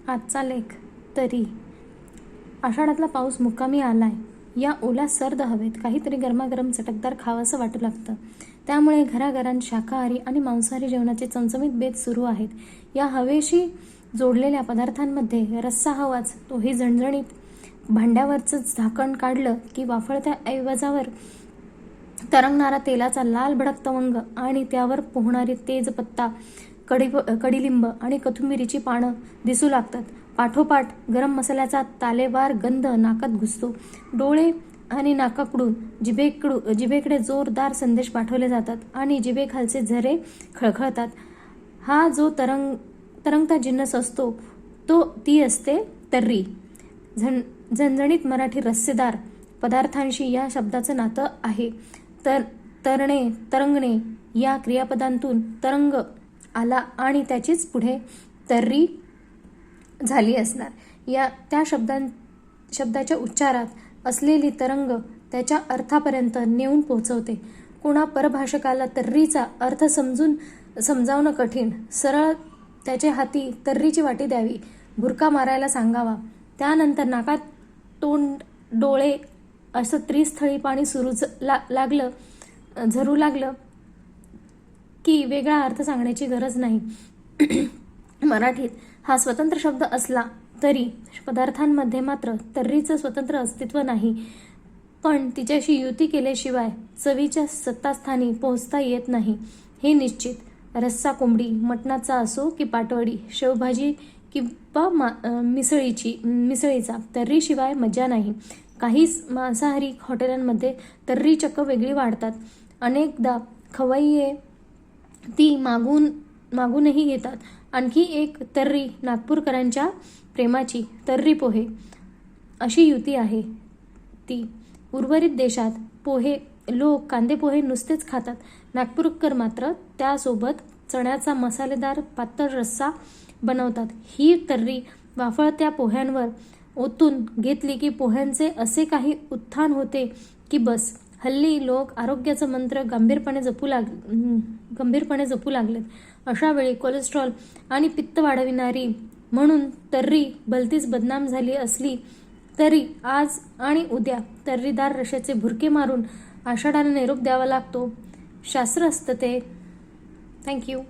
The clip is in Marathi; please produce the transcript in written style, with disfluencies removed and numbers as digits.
आजचा लेख तरी. आषाढातला पाऊस मुक्कामी आलाय. या ओल्या सर्द हवेत काहीतरी गरमागरम चटकदार खावंसं वाटू लागतं. त्यामुळे घराघरांत शाकाहारी आणि मांसाहारी जेवणाचे चमचमीत बेत सुरू आहेत. या हवेशी जोडलेल्या पदार्थांमध्ये रस्सा हवाच, तोही झणझणीत. भांड्यावरचं झाकण काढलं की वाफळत्या ऐवजावर तरंगणारा तेलाचा लाल भडक तवंग आणि त्यावर पोहणारी तेजपत्ता, कडीलिंब आणि कोथिंबीरीची पानं दिसू लागतात. पाठोपाठ गरम मसाल्याचा तालेवार गंध नाकात घुसतो. डोळे आणि नाकाकडून जिभेकडे जोरदार संदेश पाठवले जातात आणि जिभेखालचे झरे खळखळतात. हा जो तरंगता जिन्नस असतो ती असते तर्री. झणझणीत मराठी रस्सेदार पदार्थांशी या शब्दाचं नातं आहे. तरणे, तरंगणे या क्रियापदांतून तरंग आला आणि त्याचीच पुढे तर्री झाली असणार. त्या शब्दाच्या उच्चारात असलेली तरंग त्याच्या अर्थापर्यंत नेऊन पोहोचवते. कोणा परभाषकाला तर्रीचा अर्थ समजावणं कठीण. सरळ त्याच्या हाती तर्रीची वाटी द्यावी, भुरका मारायला सांगावा. त्यानंतर नाकात, तोंड, डोळे असं त्रिस्थळी पाणी झरू लागलं की वेगळा अर्थ सांगण्याची गरज नाही. मराठीत हा स्वतंत्र शब्द असला तरी पदार्थांमध्ये मात्र तर्रीचं स्वतंत्र अस्तित्व नाही. पण तिच्याशी युती केल्याशिवाय चवीच्या सत्तास्थानी पोहोचता येत नाही हे निश्चित. रस्सा कोंबडी, मटणाचा असो की पाटवडी, शेवभाजी किंवा मिसळीचा तर्रीशिवाय मजा नाही. काही मांसाहारी हॉटेलांमध्ये तर्री चक्क वेगळी वाढतात. अनेकदा खवय्ये ती मागूनही घेतात. आणखी एक तर्री नागपूरकरांच्या प्रेमाची, तर्री पोहे. अशी युती आहे ती. उर्वरित देशात लोक कांदेपोहे नुसतेच खातात. नागपूरकर मात्र त्यासोबत चण्याचा मसालेदार पातळ रस्सा बनवतात. ही तर्री वाफळत्या पोह्यांवर ओतून घेतली की पोह्यांचे असे काही उत्थान होते की बस. हल्ली लोक आरोग्याचा मंत्र गंभीरपणे जपू लागलेत. अशा वेळी कोलेस्ट्रॉल आणि पित्त वाढविणारी म्हणून तर्री भलतीच बदनाम झाली असली तरी आज आणि उद्या तर्रीदार रश्श्याचे भुरके मारून आषाढाला निरोप द्यावा लागतो. शास्त्र असतं ते. थँक्यू.